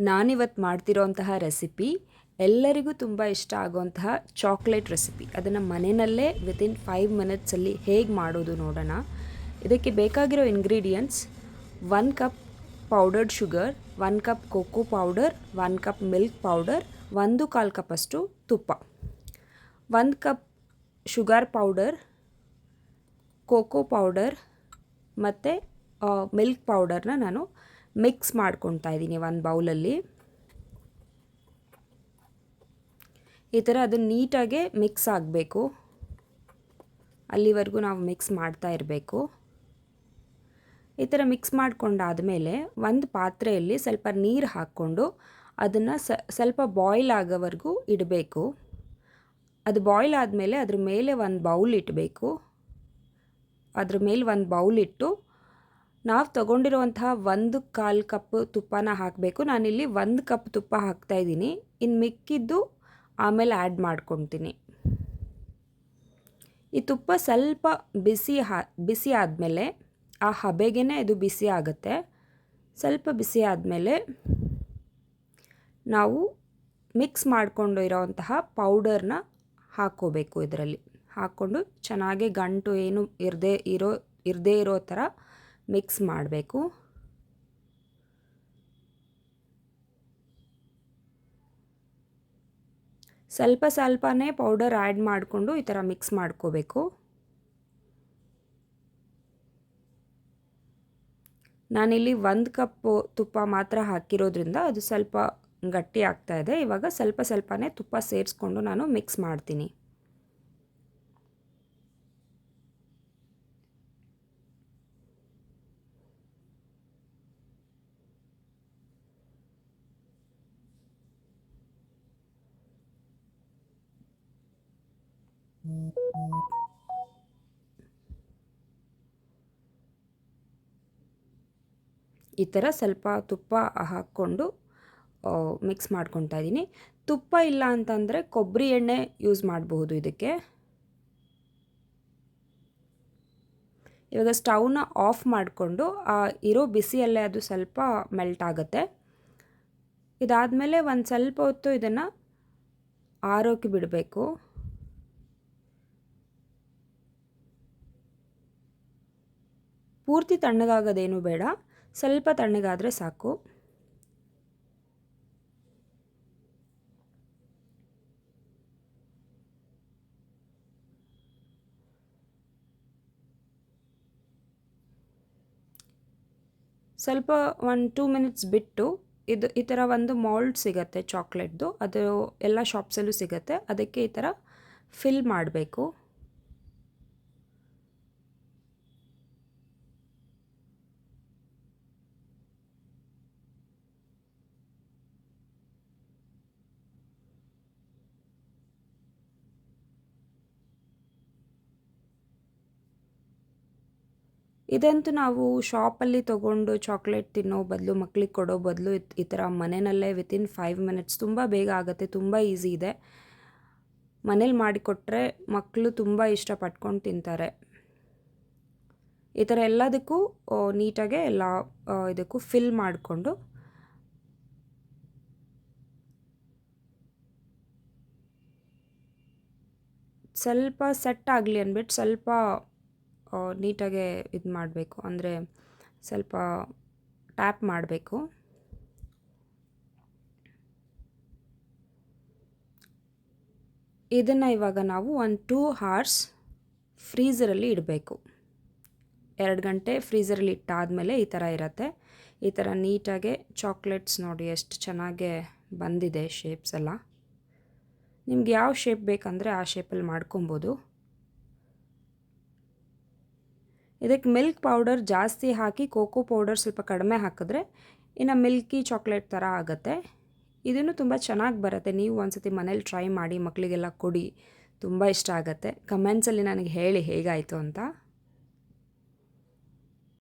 ನಾನಿವತ್ತು ಮಾಡ್ತಿರೋಂತಹ ರೆಸಿಪಿ ಎಲ್ಲರಿಗೂ ತುಂಬ ಇಷ್ಟ ಆಗುವಂತಹ ಚಾಕ್ಲೇಟ್ ರೆಸಿಪಿ. ಅದನ್ನು ಮನೆಯಲ್ಲೇ ವಿತಿನ್ 5 ಮಿನಿಟ್ಸಲ್ಲಿ ಹೇಗೆ ಮಾಡೋದು ನೋಡೋಣ. ಇದಕ್ಕೆ ಬೇಕಾಗಿರೋ ingredients 1 cup powdered sugar, 1 cup cocoa powder, 1 cup milk powder, 1/4 ಕಪ್ಪಷ್ಟು ತುಪ್ಪ. 1 cup sugar powder, cocoa powder ಮತ್ತು ಮಿಲ್ಕ್ ಪೌಡರ್ನ ನಾನು ಮಿಕ್ಸ್ ಮಾಡ್ಕೊತಾ ಇದ್ದೀನಿ ಒಂದು ಬೌಲಲ್ಲಿ. ಈ ಥರ ಅದನ್ನು ನೀಟಾಗೆ ಮಿಕ್ಸ್ ಆಗಬೇಕು, ಅಲ್ಲಿವರೆಗೂ ನಾವು ಮಿಕ್ಸ್ ಮಾಡ್ತಾ ಇರಬೇಕು. ಈ ಥರ ಮಿಕ್ಸ್ ಮಾಡ್ಕೊಂಡಾದಮೇಲೆ ಒಂದು ಪಾತ್ರೆಯಲ್ಲಿ ಸ್ವಲ್ಪ ನೀರು ಹಾಕ್ಕೊಂಡು ಅದನ್ನು ಸ್ವಲ್ಪ ಬಾಯ್ಲ್ ಆಗೋವರೆಗೂ ಇಡಬೇಕು. ಅದು ಬಾಯ್ಲ್ ಆದಮೇಲೆ ಅದ್ರ ಮೇಲೆ ಒಂದು ಬೌಲ್ ಇಡಬೇಕು. ಅದ್ರ ಮೇಲೆ ಒಂದು ಬೌಲ್ ಇಟ್ಟು ನಾವು ತೊಗೊಂಡಿರುವಂತಹ 1/4 ಕಪ್ ತುಪ್ಪನ ಹಾಕಬೇಕು. ನಾನಿಲ್ಲಿ 1 ಕಪ್ ತುಪ್ಪ ಹಾಕ್ತಾಯಿದ್ದೀನಿ. ಇನ್ನು ಮಿಕ್ಕಿದ್ದು ಆಮೇಲೆ ಆ್ಯಡ್ ಮಾಡ್ಕೊತೀನಿ. ಈ ತುಪ್ಪ ಸ್ವಲ್ಪ ಬಿಸಿ ಆದಮೇಲೆ ಆ ಹಬೆಗೇ ಇದು ಬಿಸಿ ಆಗುತ್ತೆ. ಸ್ವಲ್ಪ ಬಿಸಿ ಆದಮೇಲೆ ನಾವು ಮಿಕ್ಸ್ ಮಾಡಿಕೊಂಡು ಇರೋವಂತಹ ಪೌಡರ್ನ ಹಾಕ್ಕೋಬೇಕು. ಇದರಲ್ಲಿ ಹಾಕ್ಕೊಂಡು ಚೆನ್ನಾಗಿ ಗಂಟು ಏನು ಇರದೇ ಇರೋ ಥರ ಮಿಕ್ಸ್ ಮಾಡಬೇಕು. ಸ್ವಲ್ಪ ಸ್ವಲ್ಪನೇ ಪೌಡರ್ ಆ್ಯಡ್ ಮಾಡಿಕೊಂಡು ಈ ಥರ ಮಿಕ್ಸ್ ಮಾಡ್ಕೋಬೇಕು. ನಾನಿಲ್ಲಿ 1 ಕಪ್ ತುಪ್ಪ ಮಾತ್ರ ಹಾಕಿರೋದ್ರಿಂದ ಅದು ಸ್ವಲ್ಪ ಗಟ್ಟಿ ಆಗ್ತಾ ಇದೆ. ಇವಾಗ ಸ್ವಲ್ಪ ಸ್ವಲ್ಪನೇ ತುಪ್ಪ ಸೇರಿಸ್ಕೊಂಡು ನಾನು ಮಿಕ್ಸ್ ಮಾಡ್ತೀನಿ. ಈ ಥರ ಸ್ವಲ್ಪ ತುಪ್ಪ ಹಾಕ್ಕೊಂಡು ಮಿಕ್ಸ್ ಮಾಡ್ಕೊತಾ ಇದ್ದೀನಿ. ತುಪ್ಪ ಇಲ್ಲ ಅಂತಂದರೆ ಕೊಬ್ಬರಿ ಎಣ್ಣೆ ಯೂಸ್ ಮಾಡಬಹುದು ಇದಕ್ಕೆ. ಇವಾಗ ಸ್ಟವ್ನ ಆಫ್ ಮಾಡಿಕೊಂಡು ಇರೋ ಬಿಸಿಯಲ್ಲೇ ಅದು ಸ್ವಲ್ಪ ಮೆಲ್ಟ್ ಆಗುತ್ತೆ. ಇದಾದಮೇಲೆ ಒಂದು ಸ್ವಲ್ಪ ಹೊತ್ತು ಇದನ್ನು ಆರೋಕ್ಕೆ ಬಿಡಬೇಕು. ಪೂರ್ತಿ ತಣ್ಣಗಾಗೋದೇನು ಬೇಡ, ಸ್ವಲ್ಪ ತಣ್ಣಗಾದರೆ ಸಾಕು. ಸ್ವಲ್ಪ 1-2 ಮಿನಿಟ್ಸ್ ಬಿಟ್ಟು ಈ ಥರ ಒಂದು ಮೋಲ್ಡ್ ಸಿಗುತ್ತೆ ಚಾಕ್ಲೇಟ್ದು, ಅದು ಎಲ್ಲ ಶಾಪ್ಸಲ್ಲೂ ಸಿಗುತ್ತೆ. ಅದಕ್ಕೆ ಈ ಥರ ಫಿಲ್ ಮಾಡಬೇಕು. ಇದಂತೂ ನಾವು ಶಾಪಲ್ಲಿ ತೊಗೊಂಡು ಚಾಕ್ಲೇಟ್ ತಿನ್ನೋ ಬದಲು, ಮಕ್ಳಿಗೆ ಕೊಡೋ ಬದಲು ಈ ಥರ ಮನೆಯಲ್ಲೇ ವಿತಿನ್ 5 ಮಿನಿಟ್ಸ್ ತುಂಬ ಬೇಗ ಆಗುತ್ತೆ, ತುಂಬ ಈಸಿ ಇದೆ. ಮನೇಲಿ ಮಾಡಿಕೊಟ್ರೆ ಮಕ್ಕಳು ತುಂಬ ಇಷ್ಟಪಟ್ಕೊಂಡು ತಿಂತಾರೆ. ಈ ಥರ ಎಲ್ಲದಕ್ಕೂ ನೀಟಾಗೆ ಎಲ್ಲ ಇದಕ್ಕೂ ಫಿಲ್ ಮಾಡಿಕೊಂಡು ಸ್ವಲ್ಪ ಸೆಟ್ ಆಗಲಿ ಅಂದ್ಬಿಟ್ಟು ಸ್ವಲ್ಪ ನೀಟಾಗೆ ಇದು ಮಾಡಬೇಕು, ಅಂದರೆ ಸ್ವಲ್ಪ ಟ್ಯಾಪ್ ಮಾಡಬೇಕು. ಇದನ್ನು ಇವಾಗ ನಾವು 1-2 hours ಫ್ರೀಝರಲ್ಲಿ ಇಡಬೇಕು. 2 ಗಂಟೆ ಫ್ರೀಝರಲ್ಲಿ ಇಟ್ಟಾದಮೇಲೆ ಈ ಥರ ಇರುತ್ತೆ. ಈ ಥರ ನೀಟಾಗೆ ಚಾಕ್ಲೇಟ್ಸ್ ನೋಡಿ ಎಷ್ಟು ಚೆನ್ನಾಗೆ ಬಂದಿದೆ ಶೇಪ್ಸ್ ಎಲ್ಲ. ನಿಮ್ಗೆ ಯಾವ ಶೇಪ್ ಬೇಕಂದರೆ ಆ ಶೇಪಲ್ಲಿ ಮಾಡ್ಕೊಬೋದು. ಇದಕ್ಕೆ ಮಿಲ್ಕ್ ಪೌಡರ್ ಜಾಸ್ತಿ ಹಾಕಿ ಕೋಕೋ ಪೌಡರ್ ಸ್ವಲ್ಪ ಕಡಿಮೆ ಹಾಕಿದ್ರೆ ಇನ್ನು ಮಿಲ್ಕಿ ಚಾಕ್ಲೇಟ್ ಥರ ಆಗುತ್ತೆ. ಇದನ್ನು ತುಂಬ ಚೆನ್ನಾಗಿ ಬರುತ್ತೆ. ನೀವು ಒಂದ್ಸತಿ ಮನೇಲಿ ಟ್ರೈ ಮಾಡಿ, ಮಕ್ಕಳಿಗೆಲ್ಲ ಕೊಡಿ, ತುಂಬ ಇಷ್ಟ ಆಗುತ್ತೆ. ಕಮೆಂಟ್ಸಲ್ಲಿ ನನಗೆ ಹೇಳಿ ಹೇಗಾಯಿತು ಅಂತ.